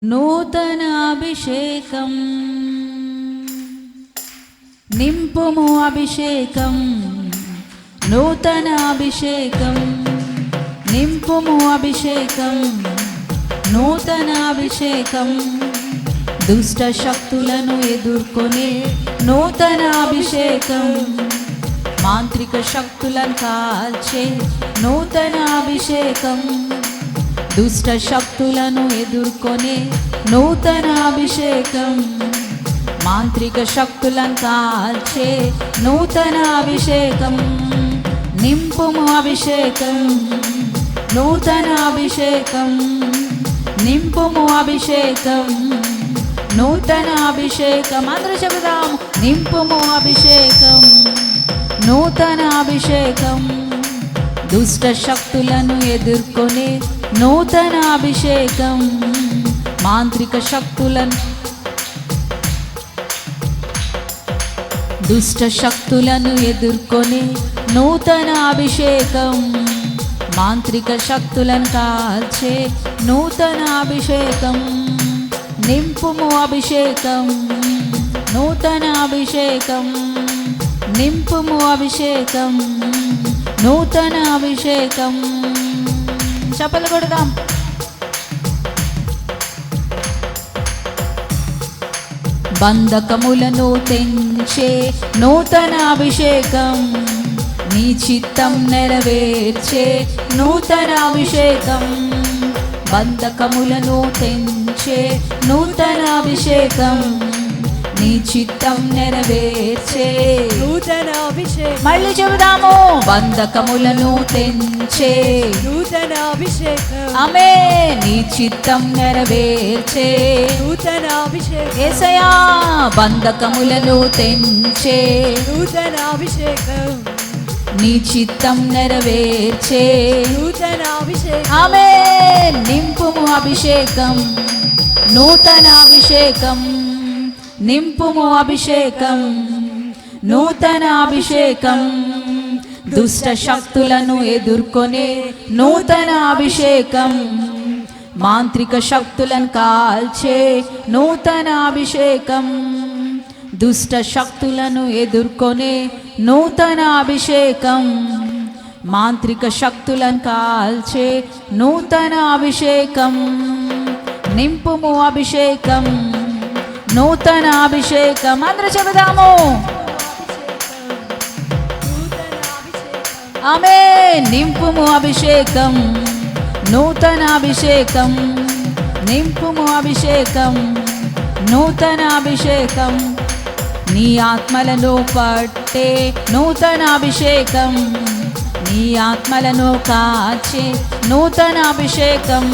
నూతన అభిషేకం నింపుము అభిషేకం నూతన అభిషేకం నింపుము అభిషేకం నూతన అభిషేకం దుష్ట శక్తులను ఎదుర్కొనే నూతన అభిషేకం మాంత్రిక శక్తులను కాల్చే నూతన అభిషేకం దుష్ట శక్తులను ఎదుర్కొనే నూతన అభిషేకం మాంత్రిక శక్తులను కాల్చే నూతన అభిషేకం నింపుము అభిషేకం నూతన అభిషేకం నింపుము అభిషేకం నూతన అభిషేకం అందరూ చెబుదాం నింపుము అభిషేకం నూతన అభిషేకం దుష్ట శక్తులను ఎదుర్కొనే నూతన అభిషేకం మాంత్రిక శక్తులను దుష్ట శక్తులను ఎదుర్కొనే నూతన అభిషేకం మాంత్రిక శక్తులను కాల్చే నూతన అభిషేకం నింపుము అభిషేకం నూతన అభిషేకం నింపుము అభిషేకం నూతన అభిషేకం చప్పలు కొడదాం. బంధకములను తెంచే నూతన అభిషేకం నీ చిత్తం నెరవేర్చే నూతన అభిషేకం బంధకములను తెంచే నూతన అభిషేకం నీ చిత్తం నెరవేర్చే నూతన అభిషేకం మళ్ళీ చెబుదాము బంధకములను తెంచే నూతన అభిషేకం ఆమె నీ చిత్తం నెరవేర్చే నూతన అభిషేకం యేసయ్యా బంధకములను తెంచే నూతన అభిషేకం నీ చిత్తం నెరవేర్చే నూతన అభిషేకం ఆమె నింపుము అభిషేకం నూతన అభిషేకం నింపుము అభిషేకం నూతన అభిషేకం దుష్ట శక్తులను ఎదుర్కొనే నూతన అభిషేకం మాంత్రిక శక్తులను కాల్చే నూతన అభిషేకం దుష్ట శక్తులను ఎదుర్కొనే నూతన అభిషేకం మాంత్రిక శక్తులను కాల్చే నూతన అభిషేకం నింపుము అభిషేకం నూతన అభిషేకం అందరూ చెబుదాము ఆమె నింపుము అభిషేకం నూతన అభిషేకం నింపుము అభిషేకం నూతన అభిషేకం నీ ఆత్మలను పట్టే నూతన అభిషేకం నీ ఆత్మలను కాచే నూతన అభిషేకం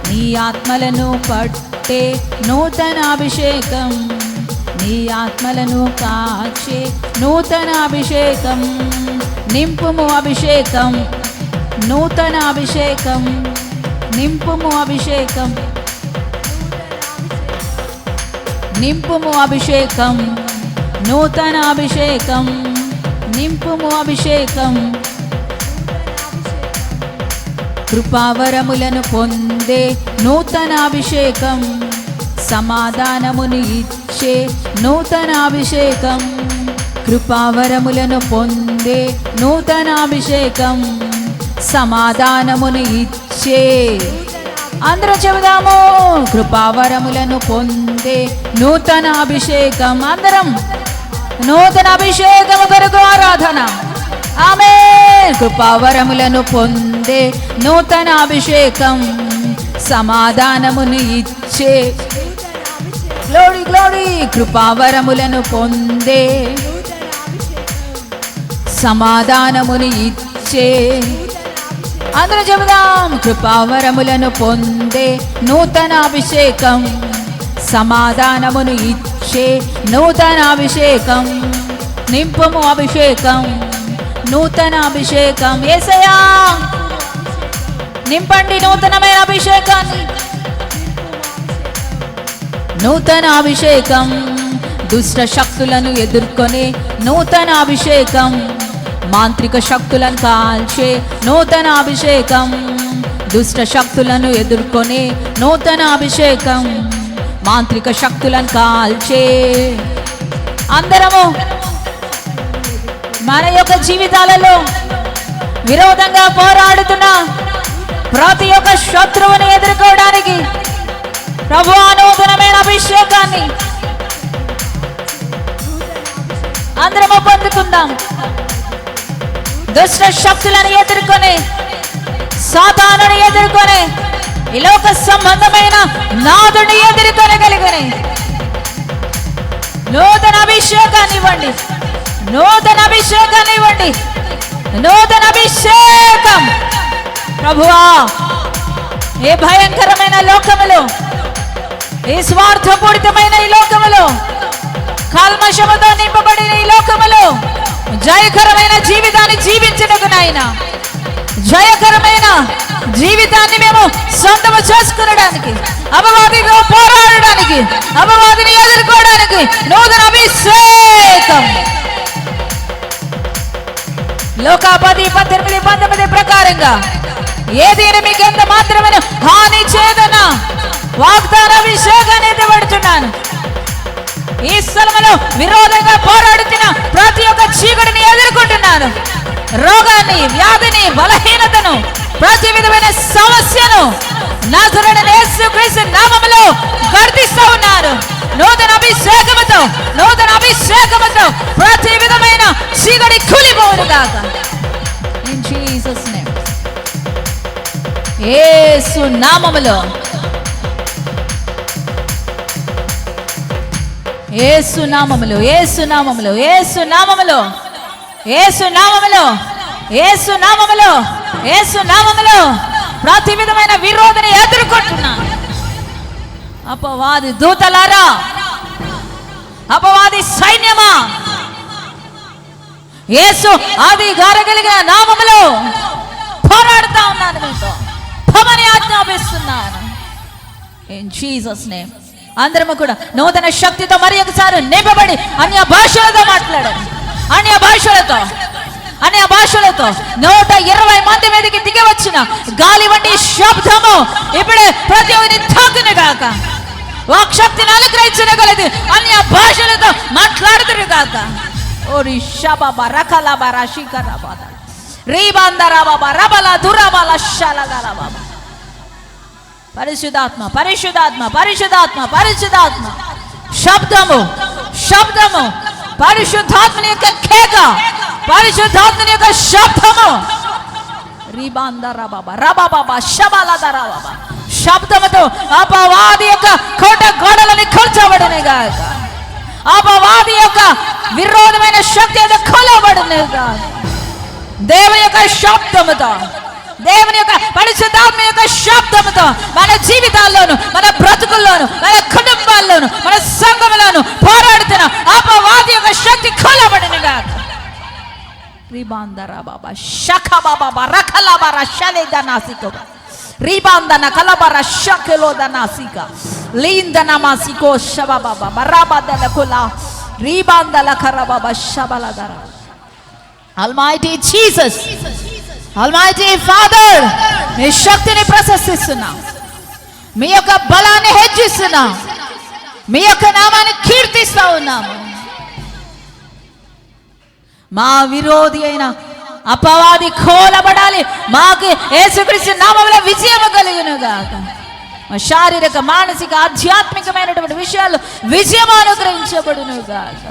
నీ ఆత్మలను పట్టే నూతన అభిషేకం నీ ఆత్మలను కాచే నూతన అభిషేకం నింపుము అభిషేకం నూతన అభిషేకం నింపుము అభిషేకం నింపుము అభిషేకం నూతన అభిషేకం నింపుము అభిషేకం కృపావరములను పొందే నూతన అభిషేకం సమాధానమును ఇచ్చే నూతన అభిషేకం కృపావరములను పొందే నూతన అభిషేకం సమాధానమును ఇచ్చే అందరూ చెబుదాము కృపావరములను పొందే నూతన అభిషేకం అందరం నూతన అభిషేకము కొరకు ఆరాధన ఆమె కృపావరములను పొందే నూతన అభిషేకం సమాధానమును ఇచ్చే గ్లోరీ గ్లోరీ కృపావరములను పొందే సమాధానమును ఇచ్చే అందరూ చెబుదాం కృపావరములను పొందే నూతన అభిషేకం సమాధానమును ఇచ్చే నూతన అభిషేకం నింపుము అభిషేకం నూతన అభిషేకం యేసయ్యా నింపండి నూతనమైన అభిషేకాన్ని నూతన అభిషేకం దుష్ట శక్తులను ఎదుర్కొనే నూతన అభిషేకం మాంత్రిక శక్తులను కాల్చే నూతన అభిషేకం దుష్ట శక్తులను ఎదుర్కొనే నూతన అభిషేకం మాంత్రిక శక్తులను కాల్చే. అందరము మన యొక్క జీవితాలలో విరోధంగా పోరాడుతున్న ప్రతి ఒక్క శత్రువుని ఎదుర్కోవడానికి ప్రభువా నూతనమైన అభిషేకాన్ని అందరము పొందుకుందాం. దుష్ట శక్తులను ఎదుర్కొని సాతానుని ఎదుర్కొని ఈ లోక సంబంధమైన నాదుని ఎదుర్కొనగలిగిన నూతన అభిషేకాన్ని ఇవ్వండి, నూతన అభిషేకాన్ని ఇవ్వండి, నూతన అభిషేకం. ప్రభువా ఏ భయంకరమైన లోకములో, ఈ స్వార్థపూరితమైన ఈ లోకములో, కల్మషముతో నింపబడిన ఈ లోకములో జయకరమైన జీవితాన్ని జీవించడానికి నాయన, జయకరమైన జీవితాన్ని మేము సొంతము చేసుకునడానికి, అపవాదితో పోరాడడానికి, అపవాదిని ఎదుర్కోవడానికి నూతన అభిషేకం. లోకా 10:18-19 ప్రకారంగా ఏదైనా మీకు ఎంత మాత్రమే హాని చేదన వాగ్దాన అభిషేకాన్ని ఎత్తబడుతున్నాను. ఈ స్థలములో విరోధంగా పోరాడుతున్న ప్రతి ఒక్క చీకటిని ఎదుర్కొంటున్నాను. రోగాన్ని, వ్యాధిని, బలహీనతను, ప్రతి విధమైన సమస్యను నజరేయుడైన యేసుక్రీస్తు నామములో గర్దిస్తూ ఉన్నారు. నూతన అభిషేకముతో, నూతన అభిషేకముతో ప్రతి విధమైన చీకటి కూలిపోవును గాక. ఇన్ జీసస్ నేమ్, యేసు నామములో, యేసు నామములో, యేసు నామములో, యేసు నామములో, యేసు నామములో, యేసు నామములో, యేసు నామములో ప్రతి విధమైన విరోధిని ఎదుర్కొంటున్నాను. అపవాది దూతలారా, అపవాది సైన్యమా, యేసు అధికారం కలిగిన నామములో పోరాడుతా ఉన్నాను, మీతో భవని ఆజ్ఞాపిస్తున్నాను. ఇన్ జీసస్ నేమ్ అందరము కూడా నూతన శక్తితో మరి ఒకసారి నింపబడి అన్య భాషలతో మాట్లాడారు. అన్య భాషలతో, అన్య భాషలతో 120 మంది మీదకి దిగి వచ్చిన గాలి వంటి శబ్దము ఇప్పుడే ప్రతి ఒక్కరిని తాకును గాక. వాక్ శక్తిని అనుగ్రహించగలదు. అన్య భాషలతో మాట్లాడుతురు గాక. ఓరి షబాబా రకలాబా రాశికరాబాద రీబాందరాబాబా రబల దురబల షలగరాబాబా. పరిశుద్ధాత్మ, పరిశుద్ధాత్మ, పరిశుద్ధాత్మ, పరిశుద్ధాత్మ శబ్దము, శబ్దము, పరిశుద్ధాత్మని యొక్క కేక, పరిశుద్ధాత్మని యొక్క శబ్దము. రీబాందరాబాబా రబాబాబా షబలదరాబాబా శబ్దముతో అపవాది యొక్క కోట గోడలని కూల్చబడును గాక. అపవాది యొక్క విరోధమైన శక్తి అయితే కూలబడును గాక. దేవుని యొక్క శబ్దముతో, దేవుని యొక్క పరిశుద్ధాత్మ యొక్క శబ్దముతో మన జీవితాల్లోను, మన బ్రతుకుల్లోను, మన కుటుంబాల్లోను, మన సంఘములోను పోరాడుతున్న అపవాది యొక్క శక్తి కూలబడును గాక. రీబాందరా బాబా షఖబాబా రఖలాబా షలేదనాసికో రీబాందన కలబర షకెలోదనాసిక లీందనమాసికో షబాబా బరాబదల కులా రీబాందల కరబాబా షబలదర. ఆల్మైటీ జీసస్, ఆల్మైటీ ఫాదర్, మీ శక్తిని ప్రశంసిస్తున్నా, మీ యొక్క బలాన్ని హెచ్చిస్తున్నా, మీ యొక్క నామాన్ని కీర్తిస్తా ఉన్నాము. మా విరోధి అయిన అపవాది కోలబడాలి. మాకు యేసుక్రీస్తు నామములో విజయం కలుగును గాక. మా శారీరక, మానసిక, ఆధ్యాత్మికమైనటువంటి విషయాలు విజయం అనుగ్రహించబడును గాక.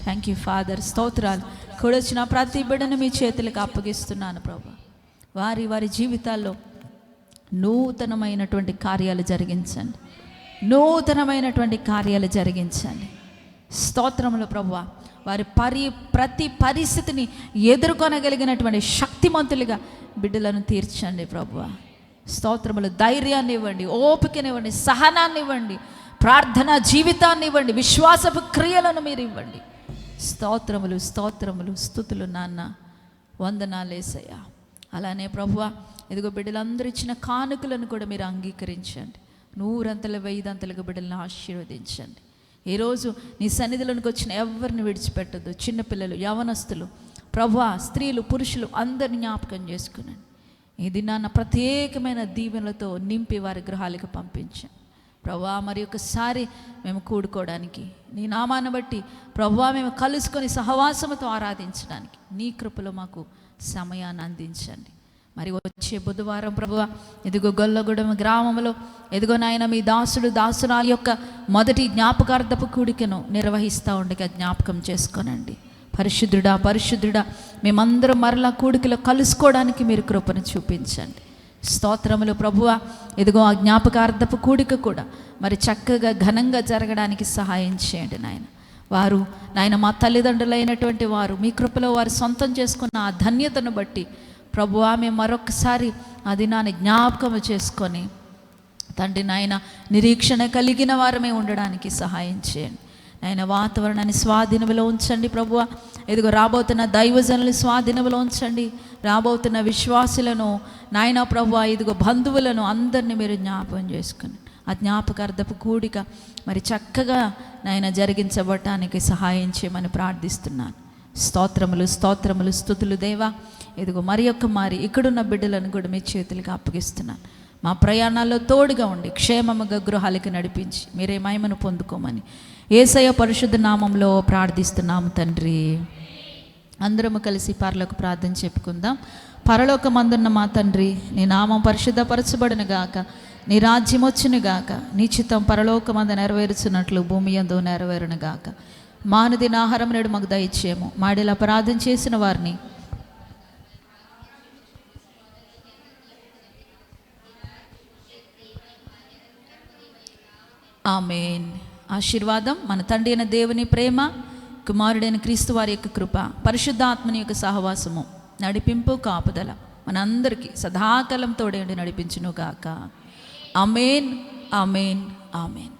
Thank you father. స్తోత్రాలు. కూడొచ్చిన ప్రతి బిడ్డను మీ చేతులకు అప్పగిస్తున్నాను ప్రభు. వారి వారి జీవితాల్లో నూతనమైనటువంటి కార్యాలు జరిగించండి, నూతనమైనటువంటి కార్యాలు జరిగించండి. స్తోత్రములు ప్రభువా. వారి ప్రతి పరిస్థితిని ఎదుర్కొనగలిగినటువంటి శక్తిమంతులుగా బిడ్డలను తీర్చండి ప్రభువా. స్తోత్రములు. ధైర్యాన్ని ఇవ్వండి, ఓపికనివ్వండి, సహనాన్ని ఇవ్వండి, ప్రార్థన జీవితాన్ని ఇవ్వండి, విశ్వాసపు క్రియలను మీరు ఇవ్వండి. స్తోత్రములు, స్తోత్రములు, స్తుతులు నాన్న. వందనాలేసయ్యా. అలానే ప్రభువా, ఇదిగో బిడ్డలందరూ ఇచ్చిన కానుకలను కూడా మీరు అంగీకరించండి. 100 1000 బిడ్డలను ఆశీర్వదించండి. ఈరోజు నీ సన్నిధిలోనికి వచ్చిన ఎవరిని విడిచిపెట్టద్దు. చిన్నపిల్లలు, యవనస్తులు ప్రభువా, స్త్రీలు, పురుషులు అందరిని జ్ఞాపకం చేసుకునండి. ఈ దినాన్న ప్రత్యేకమైన దీవెనలతో నింపి వారి గృహాలకు పంపించాం ప్రభువా. మరి ఒకసారి మేము కూడుకోవడానికి నీ నామాన్ని బట్టి ప్రభువా మేము కలుసుకొని సహవాసముతో ఆరాధించడానికి నీ కృపలో మాకు సమయాన్ని అందించండి. మరి వచ్చే బుధవారం ప్రభువా ఎదుగో గొల్లగూడెం గ్రామంలో ఎదుగో నాయన మీ దాసురాల యొక్క మొదటి జ్ఞాపకార్థపు కూడికను నిర్వహిస్తూ ఉండగా జ్ఞాపకం చేసుకోనండి. పరిశుద్ధుడా మేమందరం మరలా కూడికలో కలుసుకోవడానికి మీరు కృపను చూపించండి. స్తోత్రములు ప్రభువా. ఎదుగో ఆ జ్ఞాపకార్థపు కూడిక కూడా మరి చక్కగా ఘనంగా జరగడానికి సహాయం చేయండి నాయన. వారు నాయన మా తల్లిదండ్రులైనటువంటి వారు మీ కృపలో వారు సొంతం చేసుకున్న ఆ ధన్యతను బట్టి ప్రభువా మేము మరొకసారి ఆ దినాన్ని జ్ఞాపకము చేసుకొని తండ్రి నాయన నిరీక్షణ కలిగిన వారమే ఉండడానికి సహాయం చేయండి నాయన. వాతావరణాన్ని స్వాధీనంలో ఉంచండి ప్రభువా. ఎదుగు రాబోతున్న దైవజనులు స్వాధీనంలో ఉంచండి. రాబోతున్న విశ్వాసులను నాయన ప్రభువా ఇదిగో బంధువులను అందరినీ మీరు జ్ఞాపకం చేసుకుని ఆ జ్ఞాపకార్థపు కూడిక మరి చక్కగా నాయన జరిగించబడటానికి సహాయం చేయమని ప్రార్థిస్తున్నాను. స్తోత్రములు స్తుతులు దేవా. ఇదిగో మరి ఇక్కడున్న బిడ్డలను కూడా మీ చేతులకు అప్పగిస్తున్నాను. మా ప్రయాణాల్లో తోడుగా ఉండి క్షేమముగా గృహాలకి నడిపించి మీరే మహిమను పొందుకోమని యేసయ్య పరిశుద్ధ నామంలో ప్రార్థిస్తున్నాము తండ్రి. అందరము కలిసి పరలోక ప్రార్థన చెప్పుకుందాం. పరలోకమందున్న మా తండ్రి, నీ నామం పరిశుద్ధపరచబడును గాక, నీ రాజ్యం వచ్చును గాక, నీ చిత్తం పరలోకమందు నెరవేరుచున్నట్లు భూమి యందు నెరవేరును గాక. మానుదిన ఆహారం నేడు మాకు దయచేయము. మాడిలా అపరాధం చేసిన వారిని ఆమేన్. ఆశీర్వాదం మన తండ్రి అయిన దేవుని ప్రేమ, కుమారుడైన క్రీస్తు వారి యొక్క కృప, పరిశుద్ధాత్మని యొక్క సహవాసము, నడిపింపు, కాపుదల మనందరికీ సదాకాలం తోడేండి నడిపించును గాక. ఆమేన్.